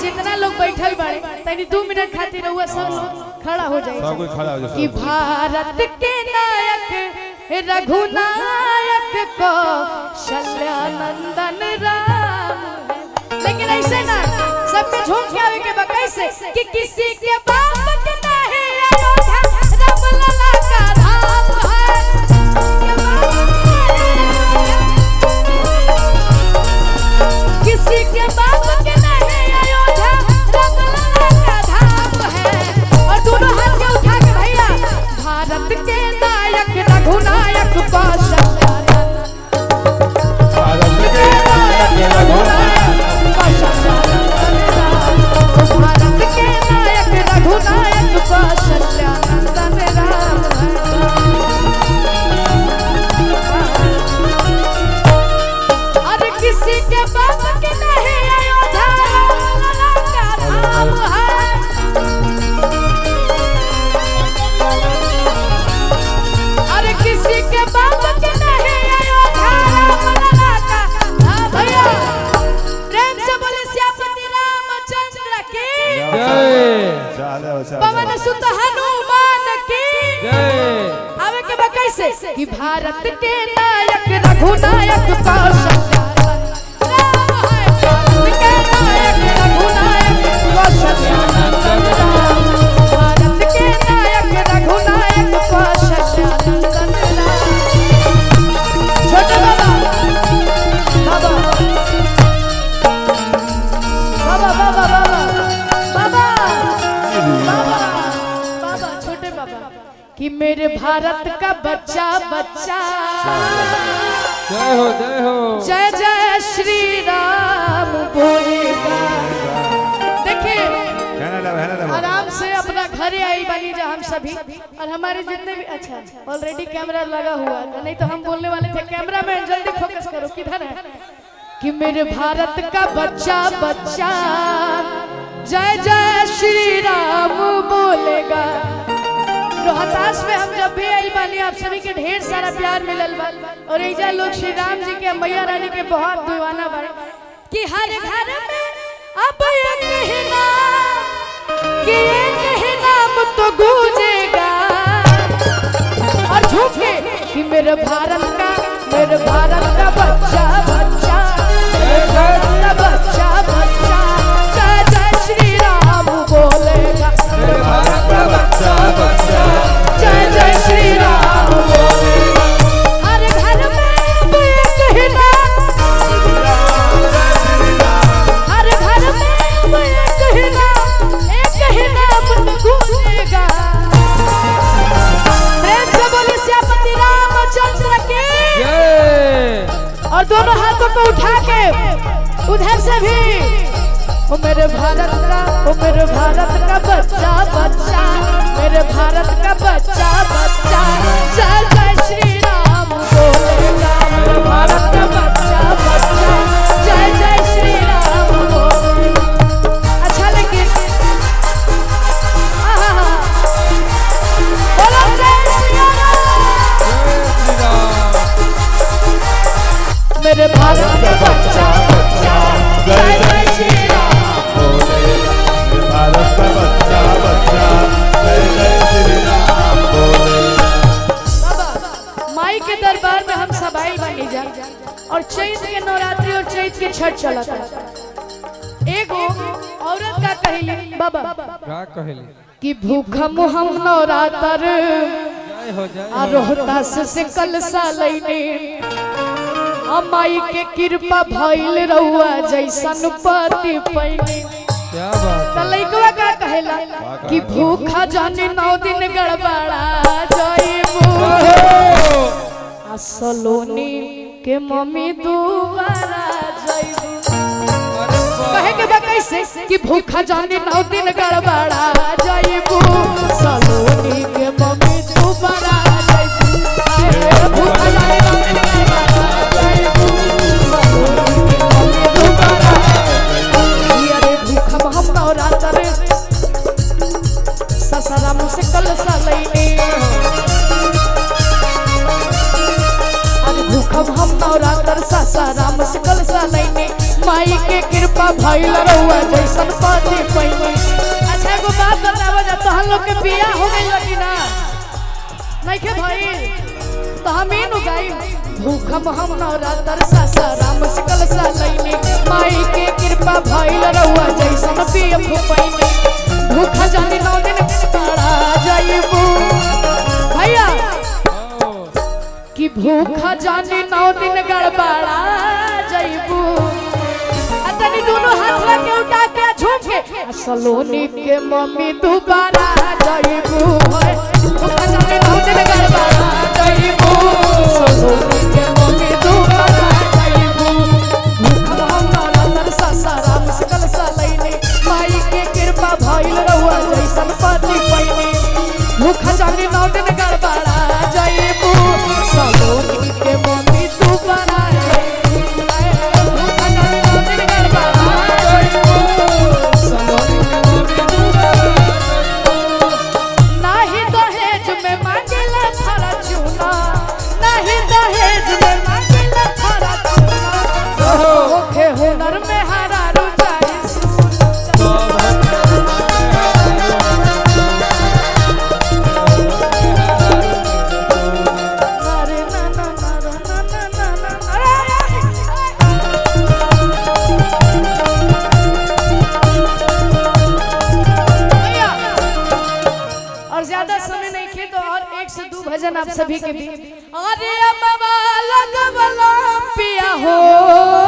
जितना लोग बैठल बाड़े तनी 2 मिनट खातिर रहुआ सब खड़ा हो जाए सब कोई खड़ा हो जाए कि भारत के नायक रघुनायक को शल्यानंदन राम। लेकिन ऐसे ना सबके झूम के आवे के बकई से कि किसी के बाप के नहीं अयोध्या राम लला का धाम है। किसी के बाप के नहीं अयोध्या राम लला का धाम है। और दोनों हाथ के उठा के भैया भारत के नायक रघुनायक को शल्यानंदन। भारत के नायक रघुनायक को शल्यानंदन राम। भारत के नायक रघुनायक को शल्यानंदन राम। अरे किसी के बाप के नहीं अयोध्या लला का धाम है। अरे किसी के बाप के नहीं अयोध्या लला का धाम। भैया प्रेम से बोले सियापति रामचंद्र की चले पवन सुत हनुमान की आवे के बा कैसे कि भारत के नायक रघुनायक को शल्यानंदन राम है। भारत के नायक रघुनायक को शल्यानंदन राम। भारत के नायक रघुनायक को शल्यानंदन राम। छोटे बाबा बाबा बाबा बाबा बाबा बाबा बाबा छोटे बाबा कि मेरे भारत का बच्चा बच्चा जय हो जय हो। जय जय श्री राम बोलेगा। देखिए आराम से अपना घरे आई बनी जा हम सभी और हमारे जितने भी अच्छा ऑलरेडी कैमरा लगा हुआ था नहीं तो हम बोलने वाले थे कैमरा मैन जल्दी फोकस करो किधर है कि मेरे भारत का बच्चा बच्चा जय जय श्री राम बोलेगा। रोहतास में हम जब भी आई बानी आप सभी के ढेर सारा प्यार मिलल बा और ऐजा लोग श्री राम जी के मैया रानी के बहुत दीवाना बा कि हर घर में अब एक ही नाम कि एक ही नाम तो गूंजेगा। और झूठे कि मेरे भारत का बच्चा बच्चा मेरा बच्चा बच्चा जय जय श्री राम बोलेगा। मेरे भारत का बच्चा बच्चा जय जय श्री राम बोलेगा। हर घर में अब एक ही नाम हर घर में अब एक ही नाम गूंजेगा। प्रेम से बोले सियापति रामचंद्र की। और दोनों हाथों को उठा के उधर से भी ओ मेरे भारत का बच्चा बच्चा मेरे भारत का बच्चा बच्चा जय जय श्री राम बोलेगा। मेरे भारत का बच्चा बच्चा जय जय श्री राम बोलेगा। अच्छा लेकिन बोलो जय श्री राम। मेरे भारत का बच्चा बच्चा जय जय श्री राम। भारत का बच्चा बच्चा जय जय श्री राम बोलेगा। माई के दरबार में हम सब आइल बनी जा और चैत के नवरात्रि और चैत के छठ चलता। एगो औरत का कहली बाबा का कहली कि भूखम हम नवरात्र जय हो जय हो। रोहतास से कलसा लैने माई के कृपा भइल रहुआ जैसन पति पैने। क्या बात त लइकवा का कहेला कि भूखा जाने 9 दिन गड़बड़ा जाइबू आ सलोनी के मम्मी दुबारा जाइबू। कहे के बा कैसे कि भूखा जाने 9 दिन गड़बड़ा जाइबू सलोनी के मम्मी दुबारा जाइबू। भूखा जाने 9 दिन गड़बड़ा जाइबू सलोनी के मम्मी दुबारा हम नवरात्र ससुराम से कलसा लैने अरे भूखम हम नवरात्र ससुराम से कलसा लैने माई के कृपा कृपा भइल रहुआ जैसन पति पैनी। अच्छा एगो बात बतावा जा, तो हम लोग के बियाह हो गइल कि ना नहीं के भइल तो हम इन गाई भूखम हम नवरात्र सासाराम सकल सा लैनी माई के कृपा भइल रहुआ जैसन पिय भूपैनी। भूखा जानी 9 दिन पड़ा जाइबू भैया कि भूखा जानी 9 दिन गड़बड़ा जाइबू। तनी दोनों हाथ लगे उठा के झूम के सलोनी के मम्मी दोबारा जाइबू। भूखा जानी 9 दिन गड़बड़ा जाइबू सलोनी के मम्मी दोबारा जाइबू। भूखा हम नवरात्र सासाराम सकल सा लैनी माई के कृपा भइल रहुआ जैसन पति पैनी। भूखा जानी 9 दिन गड़बड़ा जाइबू सलोनी के मम्मी दोबारा हुनर में हरारू और ज्यादा समय नहीं खे तो और 1 से 2 भजन आप सभी के बीच। अरे अम्मा लगवला पिया हो